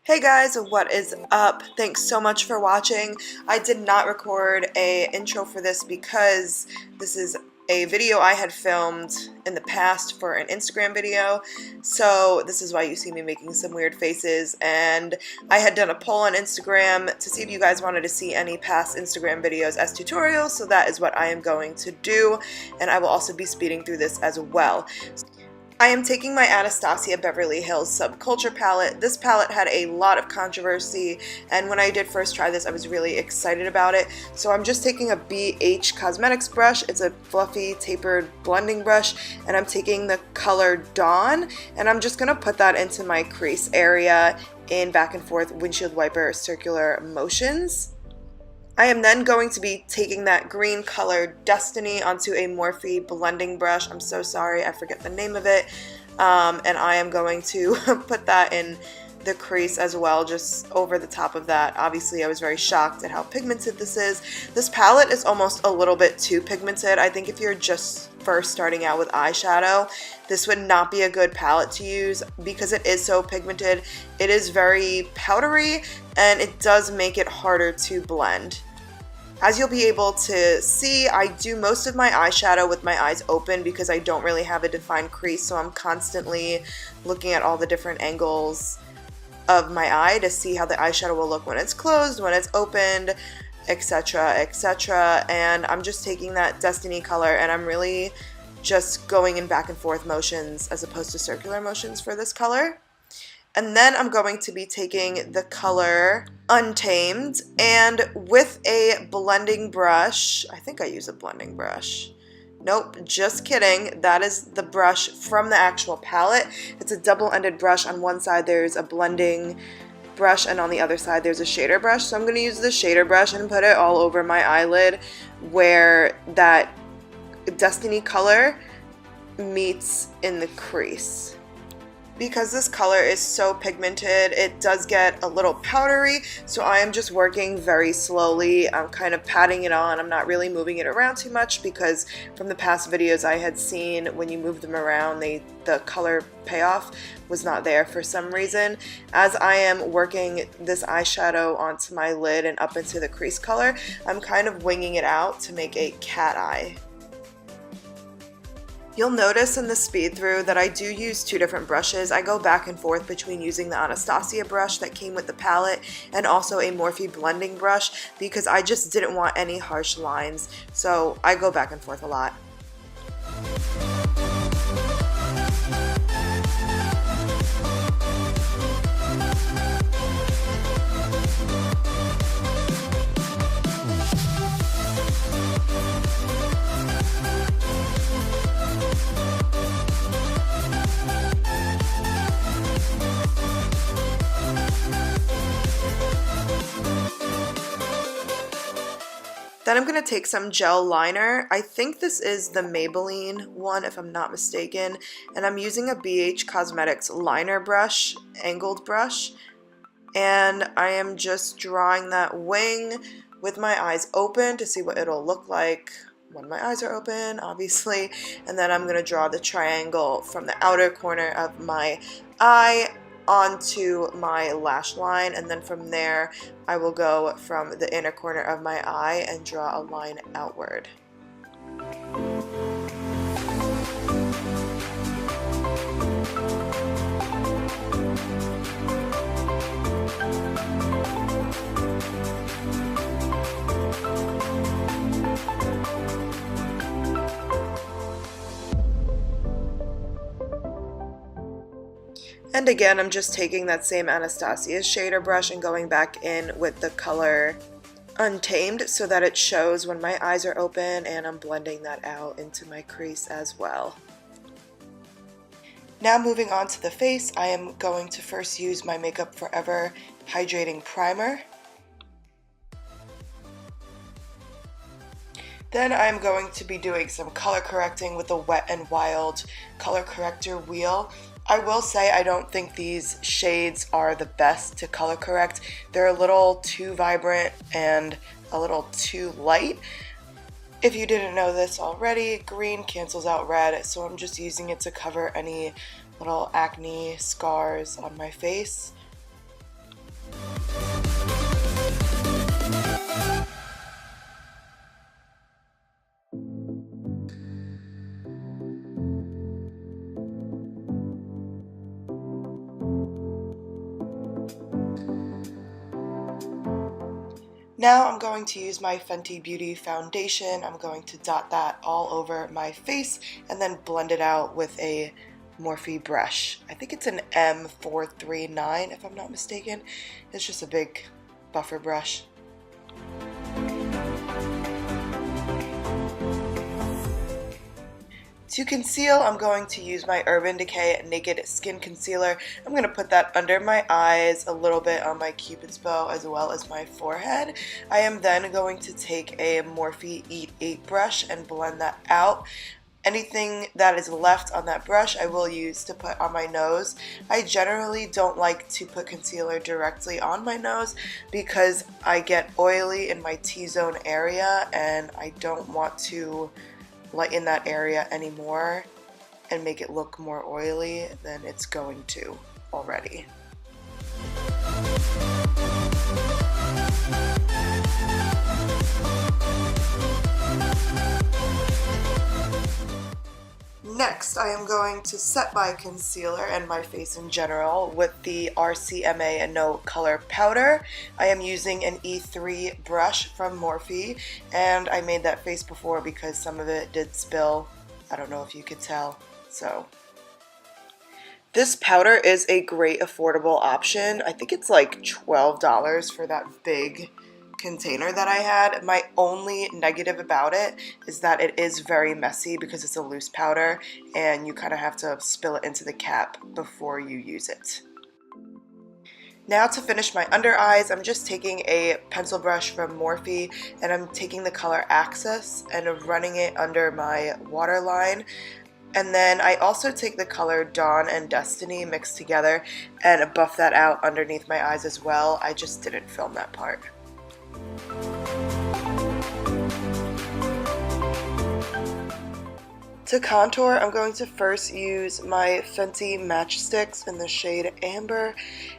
Hey guys, what is up? Thanks so much for watching. I did not record a intro for this because this is a video I had filmed in the past for an Instagram video, so this is why you see me making some weird faces. And I had done a poll on Instagram to see if you guys wanted to see any past Instagram videos as tutorials, so that is what I am going to do, and I will also be speeding through this as well. I am taking my Anastasia Beverly Hills Subculture Palette. This palette had a lot of controversy, and when I did first try this, I was really excited about it. So I'm just taking a BH Cosmetics brush. It's a fluffy, tapered blending brush, and I'm taking the color Dawn, and I'm just going to put that into my crease area in back and forth windshield wiper circular motions. I am then going to be taking that green color Destiny onto a Morphe blending brush. I'm so sorry, I forget the name of it. And I am going to put that in the crease as well, just over the top of that. Obviously, I was very shocked at how pigmented this is. This palette is almost a little bit too pigmented. I think if you're just first starting out with eyeshadow, this would not be a good palette to use because it is so pigmented. It is very powdery, and it does make it harder to blend. As you'll be able to see, I do most of my eyeshadow with my eyes open because I don't really have a defined crease, so I'm constantly looking at all the different angles of my eye to see how the eyeshadow will look when it's closed, when it's opened, etc, etc. And I'm just taking that Destiny color, and I'm really just going in back and forth motions as opposed to circular motions for this color. And then I'm going to be taking the color Untamed, and with a blending brush, I think I use a blending brush. Nope, just kidding. That is the brush from the actual palette. It's a double-ended brush. On one side there's a blending brush, and on the other side there's a shader brush. So I'm going to use the shader brush and put it all over my eyelid where that Destiny color meets in the crease. Because this color is so pigmented, it does get a little powdery, so I am just working very slowly. I'm kind of patting it on. I'm not really moving it around too much because from the past videos I had seen, when you move them around, the color payoff was not there for some reason. As I am working this eyeshadow onto my lid and up into the crease color, I'm kind of winging it out to make a cat eye. You'll notice in the speed through that I do use two different brushes. I go back and forth between using the Anastasia brush that came with the palette and also a Morphe blending brush because I just didn't want any harsh lines. So I go back and forth a lot. Then I'm going to take some gel liner. I think this is the Maybelline one if I'm not mistaken, and I'm using a BH Cosmetics liner brush, angled brush, and I am just drawing that wing with my eyes open to see what it'll look like when my eyes are open, obviously. And then I'm going to draw the triangle from the outer corner of my eye onto my lash line, and then from there I will go from the inner corner of my eye and draw a line outward. And again, I'm just taking that same Anastasia shader brush and going back in with the color Untamed so that it shows when my eyes are open, and I'm blending that out into my crease as well. Now moving on to the face, I am going to first use my Makeup Forever Hydrating Primer. Then I'm going to be doing some color correcting with the Wet n Wild color corrector wheel. I will say I don't think these shades are the best to color correct. They're a little too vibrant and a little too light. If you didn't know this already, green cancels out red, so I'm just using it to cover any little acne scars on my face. Now I'm going to use my Fenty Beauty foundation. I'm going to dot that all over my face and then blend it out with a Morphe brush. I think it's an M439 if I'm not mistaken. It's just a big buffer brush. To conceal, I'm going to use my Urban Decay Naked Skin Concealer. I'm going to put that under my eyes, a little bit on my Cupid's bow, as well as my forehead. I am then going to take a Morphe Eat 8 brush and blend that out. Anything that is left on that brush I will use to put on my nose. I generally don't like to put concealer directly on my nose because I get oily in my T-zone area and I don't want to lighten that area anymore and make it look more oily than it's going to already. Next, I am going to set my concealer and my face in general with the RCMA No Color Powder. I am using an E3 brush from Morphe, and I made that face before because some of it did spill. I don't know if you could tell, so. This powder is a great affordable option. I think it's like $12 for that big container that I had. My only negative about it is that it is very messy because it's a loose powder and you kind of have to spill it into the cap before you use it. Now to finish my under eyes, I'm just taking a pencil brush from Morphe and I'm taking the color Axis and running it under my waterline. And then I also take the color Dawn and Destiny mixed together and buff that out underneath my eyes as well. I just didn't film that part. To contour, I'm going to first use my Fenty Matchsticks in the shade Amber,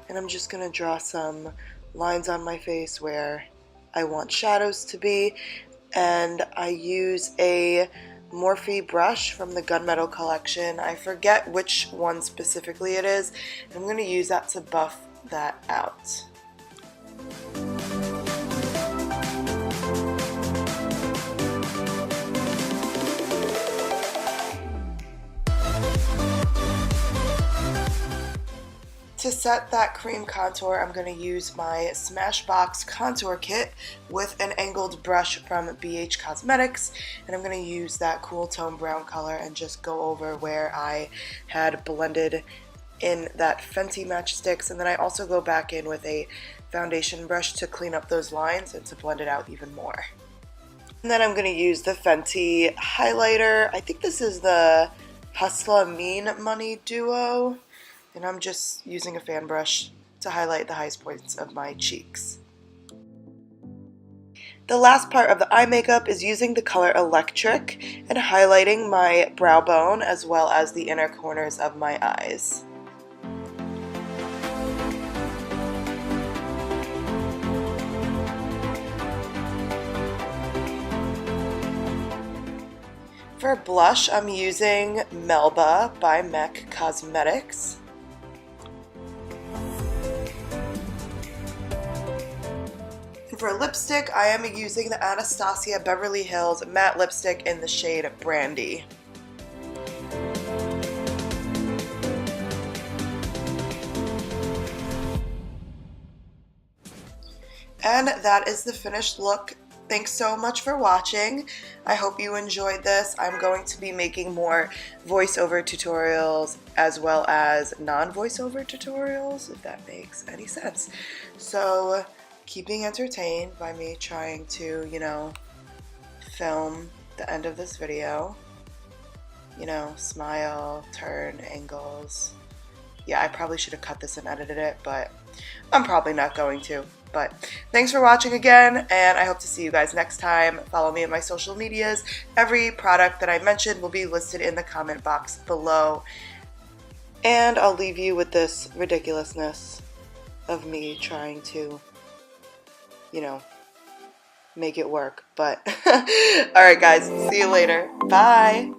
and I'm just going to draw some lines on my face where I want shadows to be, and I use a Morphe brush from the Gunmetal collection. I forget which one specifically it is, and I'm going to use that to buff that out. To set that cream contour, I'm going to use my Smashbox Contour Kit with an angled brush from BH Cosmetics, and I'm going to use that cool tone brown color and just go over where I had blended in that Fenty Matchsticks, and then I also go back in with a foundation brush to clean up those lines and to blend it out even more. And then I'm going to use the Fenty highlighter. I think this is the Hustla Mean Money Duo. And I'm just using a fan brush to highlight the highest points of my cheeks. The last part of the eye makeup is using the color Electric and highlighting my brow bone as well as the inner corners of my eyes. For blush, I'm using Melba by MAC Cosmetics. For lipstick, I am using the Anastasia Beverly Hills matte lipstick in the shade Brandy. And that is the finished look. Thanks so much for watching. I hope you enjoyed this. I'm going to be making more voiceover tutorials as well as non-voiceover tutorials, if that makes any sense. So keep being entertained by me trying to, film the end of this video. Smile, turn, angles. Yeah, I probably should have cut this and edited it, but I'm probably not going to. But thanks for watching again, and I hope to see you guys next time. Follow me on my social medias. Every product that I mentioned will be listed in the comment box below. And I'll leave you with this ridiculousness of me trying to, make it work. But, alright guys, see you later. Bye!